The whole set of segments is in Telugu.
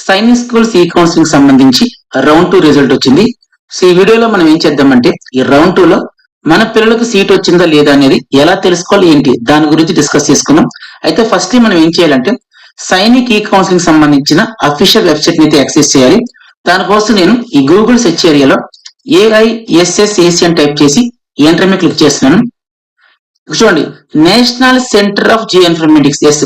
సైనిక్ స్కూల్ సి కౌన్సిలింగ్ సంబంధించి రౌండ్ 2 రిజల్ట్ వచ్చింది. సో ఈ వీడియోలో మనం ఏం చేద్దామంటే ఈ రౌండ్ 2 లో మన పిల్లలకు సీట్ వచ్చిందా లేదా అనేది ఎలా తెలుసుకోవాలి ఏంటి దాని గురించి డిస్కస్ చేసుకుందాం. అయితే ఫస్ట్ మనం ఏం చేయాలంటే సైనిక్ ఈ కౌన్సిలింగ్ సంబంధించిన అఫీషియల్ వెబ్సైట్ ని అయితే యాక్సెస్ చేయాలి. దానికోసం నేను ఈ గూగుల్ సెర్చ్ ఏరియాలో AISSAC అని టైప్ చేసి ఎంటర్ మీద క్లిక్ చేస్తున్నాను. చూడండి, National Centre of Geoinformatics. Yes,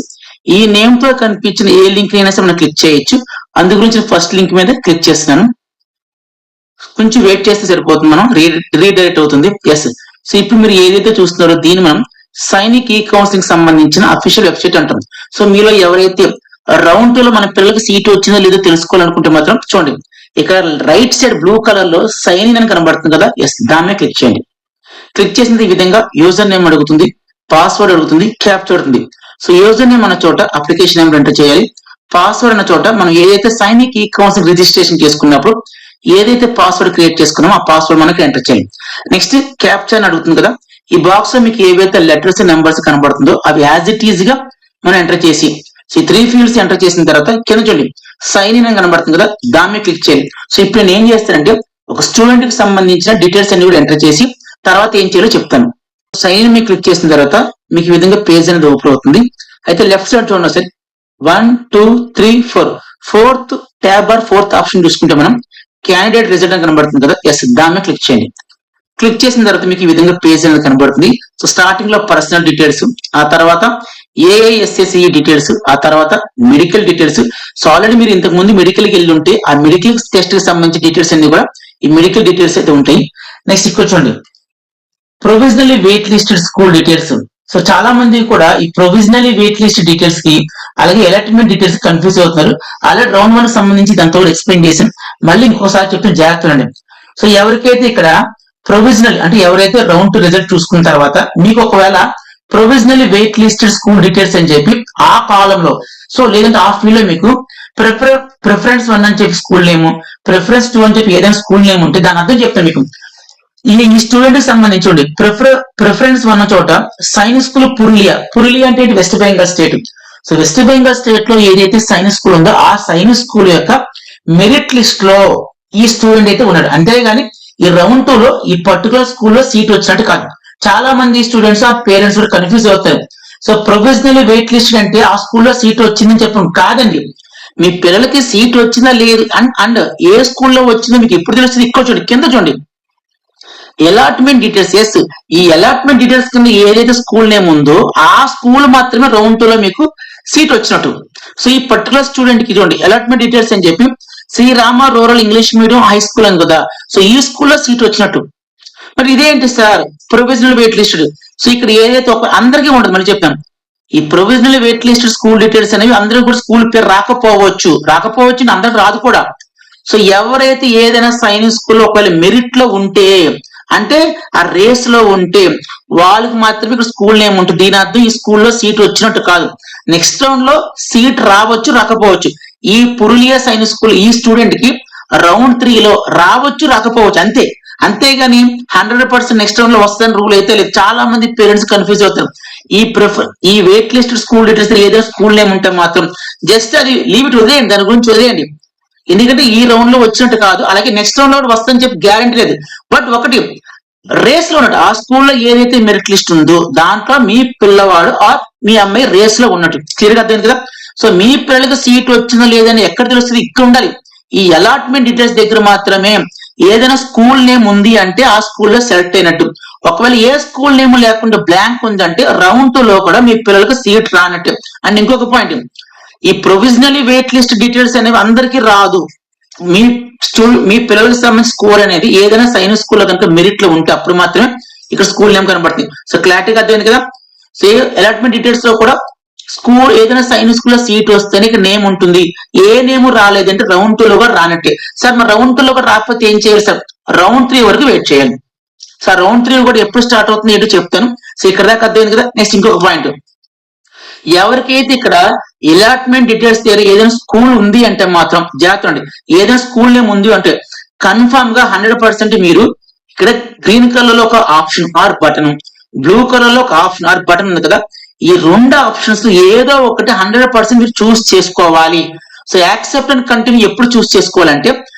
ఈ నేమ్ తో కనిపించిన ఏ లింక్ అయినా సరే మనం క్లిక్ చేయొచ్చు. అందు గురించి ఫస్ట్ లింక్ మీద క్లిక్ చేస్తున్నాను. కొంచెం వెయిట్ చేస్తే సరిపోతుంది, మనం రీడైరెక్ట్ అవుతుంది. ఎస్, సో ఇప్పుడు మీరు ఏదైతే చూస్తున్నారో దీన్ని మనం సైనిక్ ఈ కౌన్సిలింగ్ సంబంధించిన అఫీషియల్ వెబ్సైట్ అంటాం. సో మీలో ఎవరైతే రౌండ్ 2 లో మన పిల్లలకి సీట్ వచ్చిందో లేదో తెలుసుకోవాలనుకుంటే మాత్రం చూడండి, ఇక్కడ రైట్ సైడ్ బ్లూ కలర్ లో సైన్ ఇన్ అని కనబడుతుంది కదా. ఎస్, దాని మీద క్లిక్ చేయండి. క్లిక్ చేసిన ఈ విధంగా యూజర్ నేమ్ అడుగుతుంది, పాస్వర్డ్ అడుగుతుంది, క్యాప్చర్ అడుగుతుంది. సో యూజర్ నేమ్ అన్న చోట అప్లికేషన్ నేమ్ ఎంటర్ చేయాలి. పాస్వర్డ్ అన్న చోట మనం ఏదైతే సైనిక్ ఈ కౌన్సిలింగ్ రిజిస్ట్రేషన్ చేసుకున్నప్పుడు ఏదైతే పాస్వర్డ్ క్రియేట్ చేసుకున్నామో ఆ పాస్వర్డ్ మనకి ఎంటర్ చేయాలి. నెక్స్ట్ క్యాప్చర్ అని అడుగుతుంది కదా. ఈ బాక్స్ లో మీకు ఏవైతే లెటర్స్ నెంబర్స్ కనబడుతుందో అవి యాజ్ ఇట్ ఈజ్ గా మనం ఎంటర్ చేసి ఈ 3 ఫీల్డ్స్ ఎంటర్ చేసిన తర్వాత కింద చూడండి సైన్ ఇన్ అని కనబడుతుంది కదా, దాని మీద క్లిక్ చేయాలి. సో ఇప్పుడు నేను ఏం చేస్తానంటే ఒక స్టూడెంట్ కి సంబంధించిన డీటెయిల్స్ అన్ని కూడా ఎంటర్ చేసి తర్వాత ఏం చేయాలో చెప్తాను. సైన్ ఇన్ మీద క్లిక్ చేసిన తర్వాత మీకు ఈ విధంగా పేజ్ అనేది ఓపెన్ అవుతుంది. అయితే లెఫ్ట్ సైడ్ చూడండి sir 1 2 3 4 fourth tab or fourth option చూసుకుంటే మనం క్యాండిడేట్ రిజల్ట్ అని కనబడుతుంది కదా. ఎస్, దాని మీద క్లిక్ చేయండి. క్లిక్ చేసిన తర్వాత మీకు ఈ విధంగా పేజ్ అనేది కనబడుతుంది. సో స్టార్టింగ్ లో పర్సనల్ డీటెయిల్స్, ఆ తర్వాత AISSAC డీటెయిల్స్, ఆ తర్వాత మెడికల్ డీటెయిల్స్. సో ఆల్రెడీ మీరు ఇంతకు ముందు మెడికల్ కి వెళ్ళి ఉంటే ఆ మెడికల్ టెస్ట్ కి సంబంధించిన డీటెయిల్స్ అన్ని కూడా ఈ మెడికల్ డీటెయిల్స్ అయితే ఉంటాయి. నెక్స్ట్ ఇక్కడ చూడండి provisionally wait listed school details. So చాలా మంది కూడా ఈ ప్రొవిజనలీ వెయిట్ లిస్ట్ డీటెయిల్స్ కి అలాగే అలాట్మెంట్ డీటెయిల్స్ కన్ఫ్యూజ్ అవుతున్నారు. అలాగే రౌండ్ 1 సంబంధించి దాంతో కూడా ఎక్స్ప్లెయిన్ చేసాం. మళ్ళీ ఇంకోసారి చెప్పిన జాగ్రత్తలు. సో ఎవరికైతే ఇక్కడ ప్రొవిజనల్ అంటే ఎవరైతే రౌండ్ 2 రిజల్ట్ చూసుకున్న తర్వాత మీకు ఒకవేళ provisionally wait listed school details అని చెప్పి ఆ కాలంలో, సో లేదంటే ఆ ఫీల్డ్ లో మీకు ప్రిఫరెన్స్ 1 అని చెప్పి స్కూల్ నేమ్, ప్రిఫరెన్స్ 2 అని చెప్పి ఏదైనా స్కూల్ నేమ్ ఉంటే దాని అర్థం చెప్తాను మీకు. ఈ స్టూడెంట్ కి సంబంధించి ప్రిఫరెన్స్ 1 చోట సైనిక్ స్కూల్ పురులియా అంటే west Bengal state. So west Bengal state లో ఏదైతే సైనిక్ స్కూల్ ఉందో ఆ సైనిక్ స్కూల్ యొక్క మెరిట్ లిస్ట్ లో ఈ స్టూడెంట్ అయితే ఉన్నాడు. అంతేగాని ఈ రౌండ్ 2 లో ఈ పర్టికులర్ స్కూల్లో సీట్ వచ్చినట్టు కాదు. చాలా మంది స్టూడెంట్స్ ఆ పేరెంట్స్ కూడా కన్ఫ్యూజ్ అవుతారు. సో ప్రొవిజనల్ వెయిట్ లిస్ట్ అంటే ఆ స్కూల్లో సీట్ వచ్చిందని చెప్పడం కాదండి. మీ పిల్లలకి సీట్ వచ్చిందా లేదు అండ్ ఏ స్కూల్లో వచ్చిందో మీకు ఎప్పుడు తెలుస్తుంది. ఇక్కడ చూడండి, కింద చూడండి అలాట్మెంట్ డీటెయిల్స్. ఎస్, ఈ అలాట్మెంట్ డీటెయిల్స్ కింద ఏదైతే స్కూల్ నేమ్ ఉందో ఆ స్కూల్ మాత్రమే రౌండ్ 2 లో మీకు సీట్ వచ్చినట్టు. సో ఈ పర్టికులర్ స్టూడెంట్ కి చూడండి అలాట్మెంట్ డీటెయిల్స్ అని చెప్పి Srirama Rural English Medium High School అని కదా. సో ఈ స్కూల్లో సీట్ వచ్చినట్టు. మరి ఇదేంటి sir provisional wait listed. So ఇక్కడ ఏదైతే అందరికీ ఉంటుంది, మళ్ళీ చెప్తాను. ఈ provisional wait listed school details అనేవి అందరికీ కూడా స్కూల్ పేరు రాకపోవచ్చు అందరికి రాదు కూడా. సో ఎవరైతే ఏదైనా సైనిక్ స్కూల్లో ఒకవేళ మెరిట్ లో ఉంటే అంటే ఆ రేస్ లో ఉంటే వాళ్ళకి మాత్రమే ఇక్కడ స్కూల్ నేమ్ ఉంటుంది. దీని అర్థం ఈ స్కూల్లో సీట్ వచ్చినట్టు కాదు. నెక్స్ట్ రౌండ్ లో సీట్ రావచ్చు రాకపోవచ్చు. ఈ పురులియా సైనిక్ స్కూల్ ఈ స్టూడెంట్ కి రౌండ్ 3 లో రావచ్చు రాకపోవచ్చు అంతే. అంతేగాని 100% నెక్స్ట్ రౌండ్ లో వస్తుందని రూల్ అయితే లేదు. చాలా మంది పేరెంట్స్ కన్ఫ్యూజ్ అవుతారు. ఈ వెయిట్ లిస్ట్ స్కూల్ డీటెయిల్స్ ఏదైనా స్కూల్ నేమ్ ఉంటే మాత్రం జస్ట్ అది లీవ్ ఇట్, వదిలేయండి, దాని గురించి వదిలేయండి. ఎందుకంటే ఈ రౌండ్ లో వచ్చినట్టు కాదు, అలాగే నెక్స్ట్ రౌండ్ లో వస్తుందని చెప్పి గ్యారంటీ లేదు. బట్ ఒకటి రేస్ లో ఉన్నట్టు ఆ స్కూల్లో ఏదైతే మెరిట్ లిస్ట్ ఉందో దాంట్లో మీ పిల్లవాడు ఆర్ మీ అమ్మాయి రేస్ లో ఉన్నట్టు క్లియర్ గా అర్థమైంది కదా. సో మీ పిల్లలకి సీట్ వచ్చిందో లేదని ఎక్కడ తెలుస్తుంది, ఇక్కడ ఉండాలి. ఈ అలాట్మెంట్ డీటెయిల్స్ దగ్గర మాత్రమే ఏదైనా స్కూల్ నేమ్ ఉంది అంటే ఆ స్కూల్లో సెలెక్ట్ అయినట్టు. ఒకవేళ ఏ స్కూల్ నేమ్ లేకుండా బ్లాంక్ ఉందంటే రౌండ్ 2 లో కూడా మీ పిల్లలకు సీట్ రానట్టు. అండ్ ఇంకొక పాయింట్, ఈ ప్రొవిజనలీ వెయిట్ లిస్ట్ డీటెయిల్స్ అనేవి అందరికీ రాదు. మీ పిల్లలకు సంబంధించిన స్కోర్ అనేది ఏదైనా సైనిక్ స్కూల్లో కనుక మెరిట్ లో ఉంటే అప్పుడు మాత్రమే ఇక్కడ స్కూల్ నేమ్ కనబడుతుంది. సో క్లారిటీగా అర్థమైంది కదా. సో అలాట్మెంట్ డీటెయిల్స్ లో కూడా స్కూల్ ఏదైనా సైనిక్ స్కూల్లో సీట్ వస్తేనే ఇక్కడ నేమ్ ఉంటుంది. ఏ నేమ్ రాలేదంటే రౌండ్ 2 లో కూడా రానట్టే. సార్ మరి రౌండ్ 2 లో కూడా రాకపోతే ఏం చేయాలి సార్? రౌండ్ 3 వరకు వెయిట్ చేయాలి. సార్ రౌండ్ 3 కూడా ఎప్పుడు స్టార్ట్ అవుతుంది ఏంటో చెప్తాను. సో ఇక్కడ దాకా అర్థమైంది కదా. నెక్స్ట్ ఇంకొక పాయింట్, ఎవరికైతే ఇక్కడ అలాట్మెంట్ డీటెయిల్స్ దగ్గర ఏదైనా స్కూల్ ఉంది అంటే మాత్రం జాగ్రత్త అండి. ఏదైనా స్కూల్ నేమ్ ఉంది అంటే కన్ఫర్మ్ గా 100% మీరు ఇక్కడ గ్రీన్ కలర్ లో ఒక option or button, blue colour లో ఒక ఆప్షన్ ఆర్ బటన్ ఉంది కదా. ఈ 2 ఆప్షన్స్ ఏదో ఒకటి 100% మీరు చూస్ చేసుకోవాలి. సో యాక్సెప్ట్ అండ్ కంటిన్యూ ఎప్పుడు చూస్ చేసుకోవాలంటే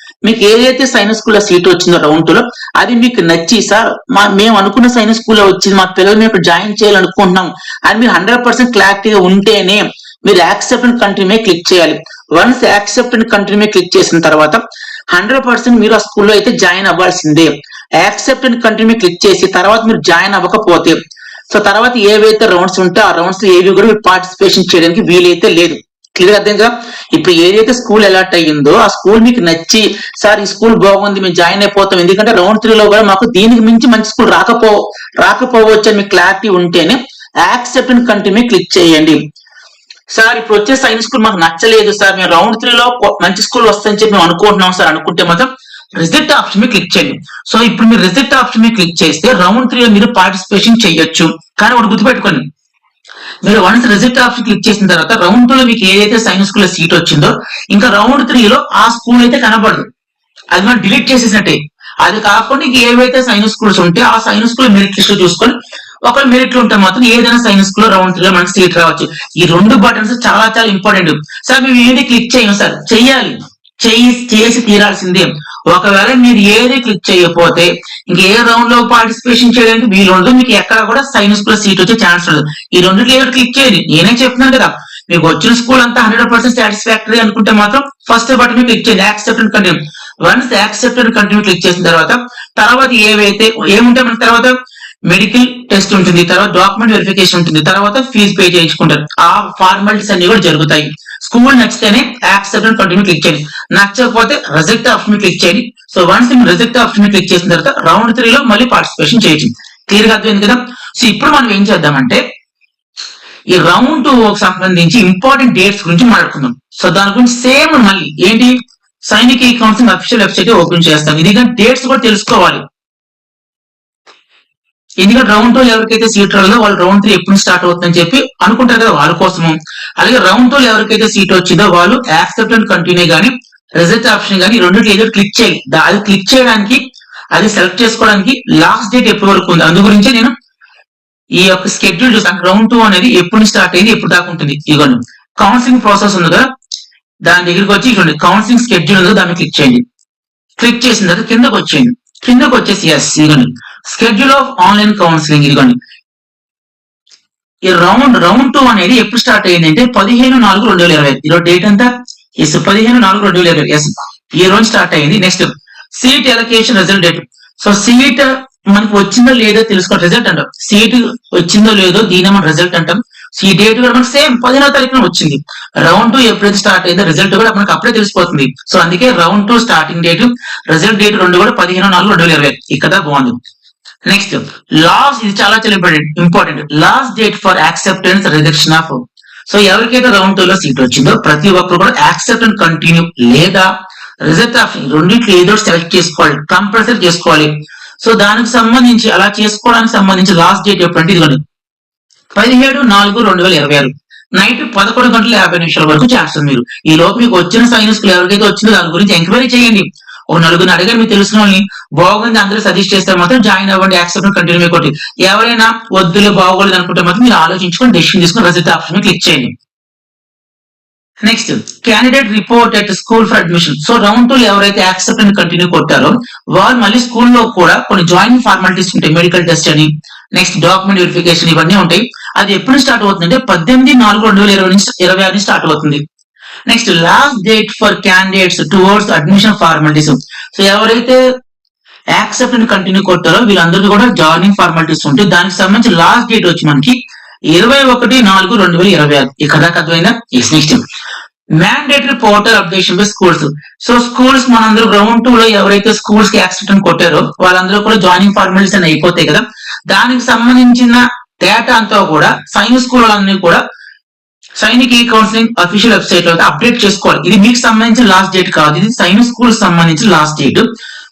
మీకు ఏదైతే సైన్స్ స్కూల్లో సీట్ వచ్చిందో రౌండ్ 2 లో అది మీకు నచ్చి సార్ మేము అనుకున్న సైన్స్ స్కూల్లో వచ్చింది, మా పిల్లలు మేము జాయిన్ చేయాలనుకుంటున్నాం అని మీరు 100% క్లారిటీగా ఉంటేనే మీరు యాక్సెప్ట్ అండ్ కంటిన్యూ క్లిక్ చేయాలి. Once accept and continue click చేసిన తర్వాత 100% మీరు ఆ స్కూల్లో అయితే జాయిన్ అవ్వాల్సిందే. యాక్సెప్ట్ అండ్ కంటిన్యూ క్లిక్ చేసి తర్వాత మీరు జాయిన్ అవ్వకపోతే సో తర్వాత ఏవైతే రౌండ్స్ ఉంటే ఆ రౌండ్స్ ఏవి కూడా మీరు పార్టిసిపేషన్ చేయడానికి వీలైతే లేదు. క్లియర్ అర్థంగా? ఇప్పుడు ఏదైతే స్కూల్ అలాట్ అయ్యిందో ఆ స్కూల్ మీకు నచ్చి సార్ ఈ స్కూల్ బాగుంది మేము జాయిన్ అయిపోతాం, ఎందుకంటే రౌండ్ 3 లో కూడా మాకు దీనికి మించి మంచి స్కూల్ రాకపోవచ్చు అని మీకు క్లారిటీ ఉంటేనే యాక్సెప్ట్ అండ్ కంటిన్యూ క్లిక్ చేయండి. సార్ ఇప్పుడు వచ్చే సైన్స్ స్కూల్ మాకు నచ్చలేదు సార్, మేము రౌండ్ 3 లో మంచి స్కూల్ వస్తుందని చెప్పి మేము అనుకుంటున్నాం సార్ అనుకుంటే మాత్రం రిజెక్ట్ ఆప్షన్ మీద క్లిక్ చేయండి. సో ఇప్పుడు మీరు రిజెక్ట్ ఆప్షన్ మీద క్లిక్ చేస్తే రౌండ్ 3 లో మీరు పార్టిసిపేషన్ చేయొచ్చు. కానీ ఒకటి గుర్తుపెట్టుకోండి, మీరు వన్స్ రిజెక్ట్ ఆప్షన్ క్లిక్ చేసిన తర్వాత రౌండ్ 2 లో మీకు ఏదైతే సైన్స్ స్కూల్ సీట్ వచ్చిందో ఇంకా రౌండ్ 3 లో ఆ స్కూల్ అయితే కనబడదు, అది మనం డిలీట్ చేసేసినట్టే. అది కాకుండా ఇంక ఏవైతే సైన్స్ స్కూల్స్ ఉంటే ఆ సైన్స్ స్కూల్ మెరిట్ లిస్ట్ చూసుకొని ఒకవేళ మెరిట్లు ఉంటే మాత్రం ఏదైనా సైన్స్ స్కూల్ రౌండ్ 3 లో మనకి సీట్ రావచ్చు. ఈ 2 బటన్స్ చాలా చాలా ఇంపార్టెంట్. సార్ మేము ఏది క్లిక్ చేయం సార్, చెయ్యాలి, చేసి తీరాల్సిందే. ఒకవేళ మీరు ఏది క్లిక్ చేయకపోతే ఇంక ఏ రౌండ్ లో పార్టిసిపేషన్ చేయడానికి వీలు ఉండదు, మీకు ఎక్కడ కూడా సైన్స్ స్కూల్ సీట్ వచ్చే ఛాన్స్ ఉండదు. ఈ 2 ఏదో క్లిక్ చేయండి. నేనే చెప్తున్నాను కదా, మీకు వచ్చిన స్కూల్ అంతా 100% సాటిస్ఫాక్టరీ అనుకుంటే మాత్రం ఫస్ట్ బటన్ మీద క్లిక్ చేయండి, accept and continue. Once accept and continue click చేసిన తర్వాత ఏవైతే ఏముంటే మన తర్వాత మెడికల్ టెస్ట్ ఉంటుంది, తర్వాత డాక్యుమెంట్ వెరిఫికేషన్ ఉంటుంది, తర్వాత ఫీజు పే చేయించుకుంటారు. ఆ ఫార్మాలిటీస్ అన్ని కూడా జరుగుతాయి. స్కూల్ నచ్చితేనే యాక్సెప్ట్ అండ్ కంటిన్యూ క్లిక్ చేయండి, నచ్చకపోతే రిజెక్ట్ ఆప్షన్ మీద క్లిక్ చేయండి. సో వన్స్ మీరు రిజెక్ట్ ఆప్షన్ మీద క్లిక్ చేసిన తర్వాత రౌండ్ 3 లో మళ్ళీ పార్టిసిపేషన్ చేయొచ్చు. క్లియర్ గా అర్థమైంది కదా? సో ఇప్పుడు మనం ఏం చేద్దామంటే ఈ రౌండ్ 2 సంబంధించి ఇంపార్టెంట్ డేట్స్ గురించి మాట్లాడుకుందాం. సో దాని గురించి సేమ్ మళ్ళీ ఏంటి సైనిక్ ఈ కౌన్సిలింగ్ అఫీషియల్ వెబ్సైట్ ఓపెన్ చేస్తాం. ఎందుకంటే డేట్స్ కూడా తెలుసుకోవాలి, ఎందుకంటే రౌండ్ 2 ఎవరికైతే సీట్ రాలేదో వాళ్ళు రౌండ్ 3 ఎప్పుడు స్టార్ట్ అవుతుందని చెప్పి అనుకుంటారు కదా వాళ్ళ కోసము. అలాగే రౌండ్ 2 ఎవరికైతే సీట్ వచ్చిందో వాళ్ళు యాక్సెప్ట్ అండ్ కంటిన్యూ కానీ రిజల్ట్ ఆప్షన్ కానీ రెండింటిలో ఏదో క్లిక్ చేయాలి. అది క్లిక్ చేయడానికి అది సెలెక్ట్ చేసుకోవడానికి లాస్ట్ డేట్ ఎప్పటి వరకు ఉంది, అందు గురించి నేను ఈ యొక్క షెడ్యూల్ చూసాను. రౌండ్ 2 అనేది ఎప్పుడు స్టార్ట్ అయింది ఎప్పుడు దాకా ఉంటుంది. ఇదిగోండి కౌన్సిలింగ్ ప్రాసెస్ ఉంది కదా, దాని దగ్గరికి వచ్చి చూడండి కౌన్సిలింగ్ షెడ్యూల్ ఉందో దాన్ని క్లిక్ చేయండి. క్లిక్ చేసిన తర్వాత కిందకు వచ్చేయండి, కిందకు వచ్చేసి ఎస్ ఇదిగోండి షెడ్యూల్ ఆఫ్ ఆన్లైన్ కౌన్సిలింగ్. ఇదిగోండి ఈ రౌండ్ 2 అనేది ఎప్పుడు స్టార్ట్ అయ్యింది అంటే 15/4/2020. ఈరోజు డేట్ అంతా ఎస్ 15/4/2020 ఎస్ ఈ రోజు స్టార్ట్ అయింది. Next seat allocation result date. So seat మనకు వచ్చిందో లేదో తెలుసుకో రిజల్ట్ అంటాం, సీట్ వచ్చిందో లేదో దీని మనం రిజల్ట్ అంటాం. ఈ డేట్ కూడా మనకు సేమ్ 15వ తారీఖున వచ్చింది. రౌండ్ 2 ఎప్పుడైతే స్టార్ట్ అయిందో రిజల్ట్ కూడా మనకు అప్పుడే తెలిసిపోతుంది. సో అందుకే round 2 starting date result date రెండు కూడా 15/4/2020. ఇక్కడ బాగుంది. నెక్స్ట్ లాస్ట్, ఇది చాలా చాలా important, last date for acceptance rejection of. So ఎవరికైతే రౌండ్ 2 లో సీట్ వచ్చిందో ప్రతి ఒక్కరు కూడా యాక్సెప్ట్ అండ్ కంటిన్యూ లేదా రిజెక్ట్ ఆప్షన్ రెండింటిలో ఏదో సెలెక్ట్ చేసుకోవాలి, కంపల్సరీ చేసుకోవాలి. సో దానికి సంబంధించి అలా చేసుకోవడానికి సంబంధించి లాస్ట్ డేట్ ఎప్పుడంటే ఇదిగోండి 17/4/2026 నైట్ 11:50 వరకు చేస్తారు. మీరు ఈ లోపు మీకు వచ్చిన సైన్స్ ఎవరికైతే వచ్చిందో దాని గురించి ఎంక్వైరీ చేయండి. ఒక నలుగురిని అడిగారు మీకు తెలిసిన వాళ్ళని, బాగుంది అందరూ సజెస్ట్ చేస్తే మాత్రం జాయిన్ అవ్వండి, యాక్సెప్ట్ కంటిన్యూ కొట్టి. ఎవరైనా వద్దులే బాగోలేదు అనుకుంటే మాత్రం మీరు ఆలోచించుకొని డెసిషన్ తీసుకుని రిజల్ట్ ఆప్షన్ క్లిక్ చేయండి. Next candidate report at school for admission. So round 2 ఎవరైతే యాక్సెప్ట్ అండ్ కంటిన్యూ కొట్టారో వాళ్ళు మళ్ళీ స్కూల్లో కూడా కొన్ని జాయినింగ్ ఫార్మాలిటీస్ ఉంటాయి, మెడికల్ టెస్ట్ అని, నెక్స్ట్ డాక్యుమెంట్ వెరిఫికేషన్ ఇవన్నీ ఉంటాయి. అది ఎప్పుడు స్టార్ట్ అవుతుందంటే 18/4/2026 నుంచి స్టార్ట్ అవుతుంది. Next last date for candidates towards admission formalities. So ఎవరైతే యాక్సెప్ట్ అండ్ కంటిన్యూ కొట్టారో వీళ్ళందరికీ కూడా జాయినింగ్ ఫార్మాలిటీస్ ఉంటాయి. దానికి సంబంధించి లాస్ట్ డేట్ వచ్చి మనకి 21/4/2026. ఇక్కడ దాకా అర్థమైందా? Next mandatory portal updation by schools. So schools మనందరూ రౌండ్ 2 లో ఎవరైతే స్కూల్స్ కి యాక్సెప్ట్ అని కొట్టారో వాళ్ళందరూ కూడా జాయినింగ్ ఫార్మాలిటీస్ అని అయిపోతాయి కదా, దానికి సంబంధించిన డేటా అంతా కూడా సైన్స్ స్కూల్ అన్ని కూడా సైనిక్ ఈ కౌన్సిలింగ్ అఫీషియల్ వెబ్సైట్ లో అప్డేట్ చేసుకోవాలి. ఇది మీకు సంబంధించిన లాస్ట్ డేట్ కాదు, ఇది సైన్స్ స్కూల్ సంబంధించిన లాస్ట్ డేట్.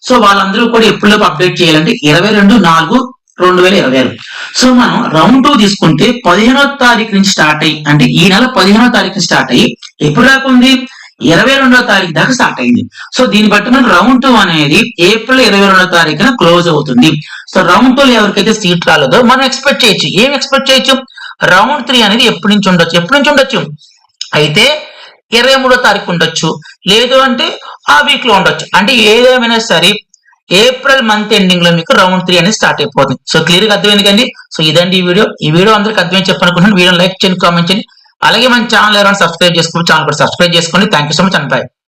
సో వాళ్ళందరూ కూడా ఎప్పటిలోపు అప్డేట్ చేయాలంటే 22/4/2026. సో మనం రౌండ్ 2 తీసుకుంటే 15వ తారీఖు నుంచి స్టార్ట్ అయ్యి, అంటే ఈ నెల 15వ తారీఖు స్టార్ట్ అయ్యి ఎప్పుడు దాకా ఉంది 22వ తారీఖు దాకా స్టార్ట్ అయింది. సో దీన్ని బట్టి మనకు రౌండ్ 2 అనేది ఏప్రిల్ 22వ తారీఖున క్లోజ్ అవుతుంది. సో రౌండ్ 2 ఎవరికైతే సీట్ రాలేదో మనం ఎక్స్పెక్ట్ చేయొచ్చు, ఏం ఎక్స్పెక్ట్ చేయొచ్చు, రౌండ్ 3 అనేది ఎప్పటి నుంచి ఉండొచ్చు అయితే 23వ తారీఖు ఉండొచ్చు, లేదు అంటే ఆ వీక్ లో ఉండొచ్చు. అంటే ఏదేమైనా సరే ఏప్రిల్ మంత్ ఎండింగ్ లో మీకు రౌండ్ 3 అనేది స్టార్ట్ అయిపోతుంది. సో క్లియర్ గా అర్థమైంది కండి. సో ఇదండి ఈ వీడియో అందరికి అర్థమైంది చెప్పనుకుంటున్నాను. వీడియో లైక్ చేయండి, కామెంట్ చేయండి. అలాగే మన ఛానల్ ఎవరైనా సబ్స్క్రైబ్ చేసుకోండి, ఛానల్ కూడా సబ్స్క్రైబ్ చేసుకోండి. Thank you so much and by.